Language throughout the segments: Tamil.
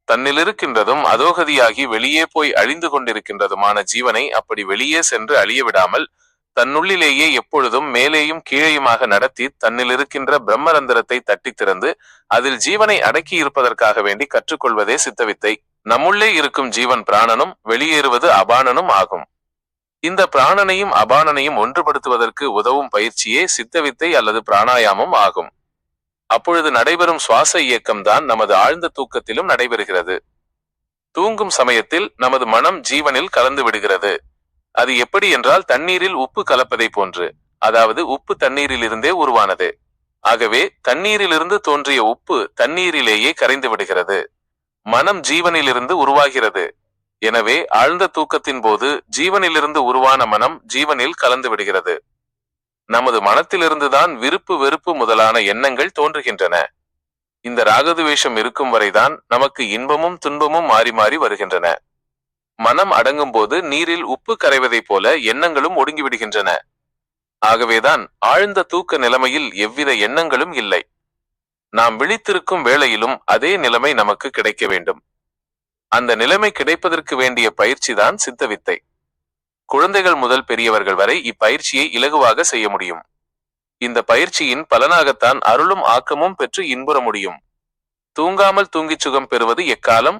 தன்னில் இருக்கின்றதும் அதோகதியாகி வெளியே போய் அழிந்து கொண்டிருக்கின்றதுமான ஜீவனை அப்படி வெளியே சென்று அழிய விடாமல் தன்னுள்ளிலேயே எப்பொழுதும் மேலேயும் கீழேயுமாக நடத்தி தன்னில் இருக்கின்ற பிரம்மரந்திரத்தை தட்டி திறந்து அதில் ஜீவனை அடக்கி இருப்பதற்காக வேண்டி கற்றுக்கொள்வதே சித்தவித்தை. நம்முள்ளே இருக்கும் ஜீவன் பிராணனும் வெளியேறுவது அபானனும் ஆகும். இந்த பிராணனையும் அபானனையும் ஒன்றுபடுத்துவதற்கு உதவும் பயிற்சியே சித்தவித்தை அல்லது பிராணாயாமம் ஆகும். அப்பொழுது நடைபெறும் சுவாச இயக்கம்தான் நமது ஆழ்ந்த தூக்கத்திலும் நடைபெறுகிறது. தூங்கும் சமயத்தில் நமது மனம் ஜீவனில் கலந்து விடுகிறது. அது எப்படி என்றால் தண்ணீரில் உப்பு கலப்பதை போன்று, அதாவது உப்பு தண்ணீரிலிருந்தே உருவானது. ஆகவே தண்ணீரிலிருந்து தோன்றிய உப்பு தண்ணீரிலேயே கரைந்து விடுகிறது. மனம் ஜீவனிலிருந்து உருவாகிறது. எனவே ஆழ்ந்த தூக்கத்தின் போது ஜீவனிலிருந்து உருவான மனம் ஜீவனில் கலந்து விடுகிறது. நமது மனத்திலிருந்துதான் விருப்பு வெறுப்பு முதலான எண்ணங்கள் தோன்றுகின்றன. இந்த ராகதுவேஷம் இருக்கும் வரைதான் நமக்கு இன்பமும் துன்பமும் மாறி மாறி வருகின்றன. மனம் அடங்கும் போது நீரில் உப்பு கரைவதைப் போல எண்ணங்களும் ஒடுங்கிவிடுகின்றன. ஆகவேதான் ஆழ்ந்த தூக்க நிலைமையில் எவ்வித எண்ணங்களும் இல்லை. நாம் விழித்திருக்கும் வேளையிலும் அதே நிலைமை நமக்கு கிடைக்க வேண்டும். அந்த நிலைமை கிடைப்பதற்கு வேண்டிய பயிற்சிதான் சித்தவித்தை. குழந்தைகள் முதல் பெரியவர்கள் வரை இப்பயிற்சியை இலகுவாக செய்ய முடியும். இந்த பயிற்சியின் பலனாகத்தான் அருளும் ஆக்கமும் பெற்று இன்புற முடியும். தூங்காமல் தூங்கிச் சுகம் பெறுவது எக்காலம்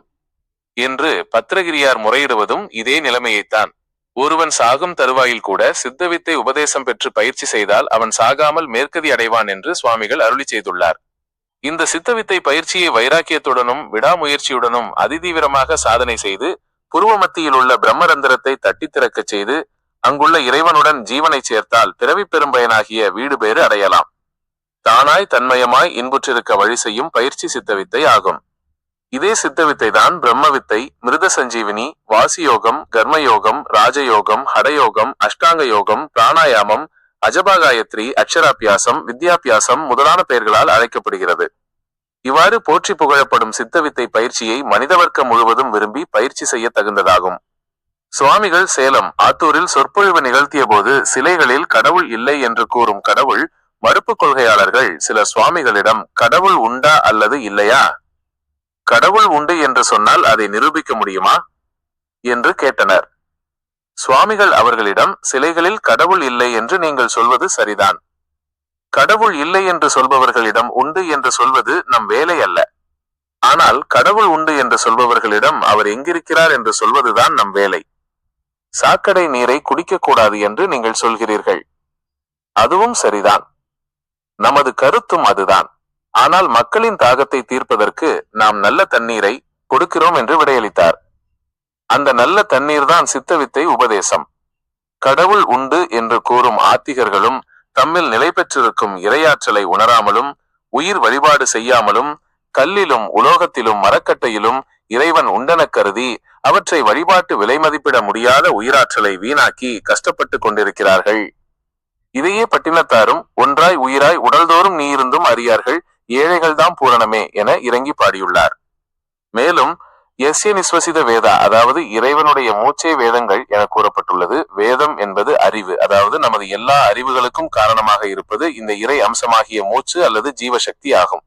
என்று பத்திரகிரியார் முறையிடுவதும் இதே நிலைமையைத்தான். ஒருவன் சாகும் தருவாயில் கூட சித்தவித்தை உபதேசம் பெற்று பயிற்சி செய்தால் அவன் சாகாமல் மேற்கதி அடைவான் என்று சுவாமிகள் அருளி செய்துள்ளார். இந்த சித்தவித்தை பயிற்சியை வைராக்கியத்துடனும் விடாமுயற்சியுடனும் அதிதீவிரமாக சாதனை செய்து புருவ மத்தியில் உள்ள பிரம்மரந்திரத்தை தட்டி திறக்கச் செய்து அங்குள்ள இறைவனுடன் ஜீவனை சேர்த்தால் பிறவி பெரும்பயனாகிய வீடு பேறு அடையலாம். தானாய் தன்மயமாய் இன்புற்றிருக்க வழி செய்யும் பயிற்சி சித்தவித்தை ஆகும். இதே சித்தவித்தை தான் பிரம்மவித்தை, மிருத சஞ்சீவினி, வாசியோகம், கர்மயோகம், ராஜயோகம், ஹடயோகம், அஷ்டாங்க யோகம், பிராணாயாமம், அஜபாகாயத்ரி, அக்ஷராபியாசம், வித்யாபியாசம் முதலான பெயர்களால் அழைக்கப்படுகிறது. இவ்வாறு போற்றி புகழப்படும் சித்தவித்தை பயிற்சியை மனித வர்க்கம் முழுவதும் விரும்பி பயிற்சி செய்ய தகுந்ததாகும். சுவாமிகள் சேலம் ஆத்தூரில் சொற்பொழிவு நிகழ்த்திய போது சிலைகளில் கடவுள் இல்லை என்று கூறும் கடவுள் மறுப்பு கொள்கையாளர்கள் சில சுவாமிகளிடம் கடவுள் உண்டா அல்லது இல்லையா, கடவுள் உண்டு என்று சொன்னால் அதை நிரூபிக்க முடியுமா என்று கேட்டனர். சுவாமிகள் அவர்களிடம், சிலைகளில் கடவுள் இல்லை என்று நீங்கள் சொல்வது சரிதான். கடவுள் இல்லை என்று சொல்பவர்களிடம் உண்டு என்று சொல்வது நம் வேலை அல்ல. ஆனால் கடவுள் உண்டு என்று சொல்பவர்களிடம் அவர் எங்கிருக்கிறார் என்று சொல்வதுதான் நம் வேலை. சாக்கடை நீரை குடிக்கக்கூடாது என்று நீங்கள் சொல்கிறீர்கள். அதுவும் சரிதான். நமது கருத்தும் அதுதான். ஆனால் மக்களின் தாகத்தை தீர்ப்பதற்கு நாம் நல்ல தண்ணீரை கொடுக்கிறோம் என்று விடையளித்தார். அந்த நல்ல தண்ணீர் தான் சித்தவித்தை உபதேசம். கடவுள் உண்டு என்று கூறும் ஆத்திகர்களும் தம்மில் நிலை பெற்றிருக்கும் இறையாற்றலை உணராமலும் உயிர் வழிபாடு செய்யாமலும் கல்லிலும் உலோகத்திலும் மரக்கட்டையிலும் இறைவன் உண்டென கருதி அவற்றை வழிபாட்டு விலை மதிப்பிட முடியாத உயிராற்றலை வீணாக்கி கஷ்டப்பட்டு கொண்டிருக்கிறார்கள். இதையே பட்டினத்தாரும் ஒன்றாய் உயிராய் உடல்தோறும் நீ இருந்தும் அறியார்கள் ஏழைகள்தாம் பூரணமே என இறங்கி பாடியுள்ளார். மேலும் எஸ்ய நிஸ்வசித வேதா, அதாவது இறைவனுடைய மூச்சே வேதங்கள் என கூறப்பட்டுள்ளது. வேதம் என்பது அறிவு, அதாவது நமது எல்லா அறிவுகளுக்கும் காரணமாக இருப்பது இந்த இறை அம்சமாகிய மூச்சு அல்லது ஜீவசக்தி ஆகும்.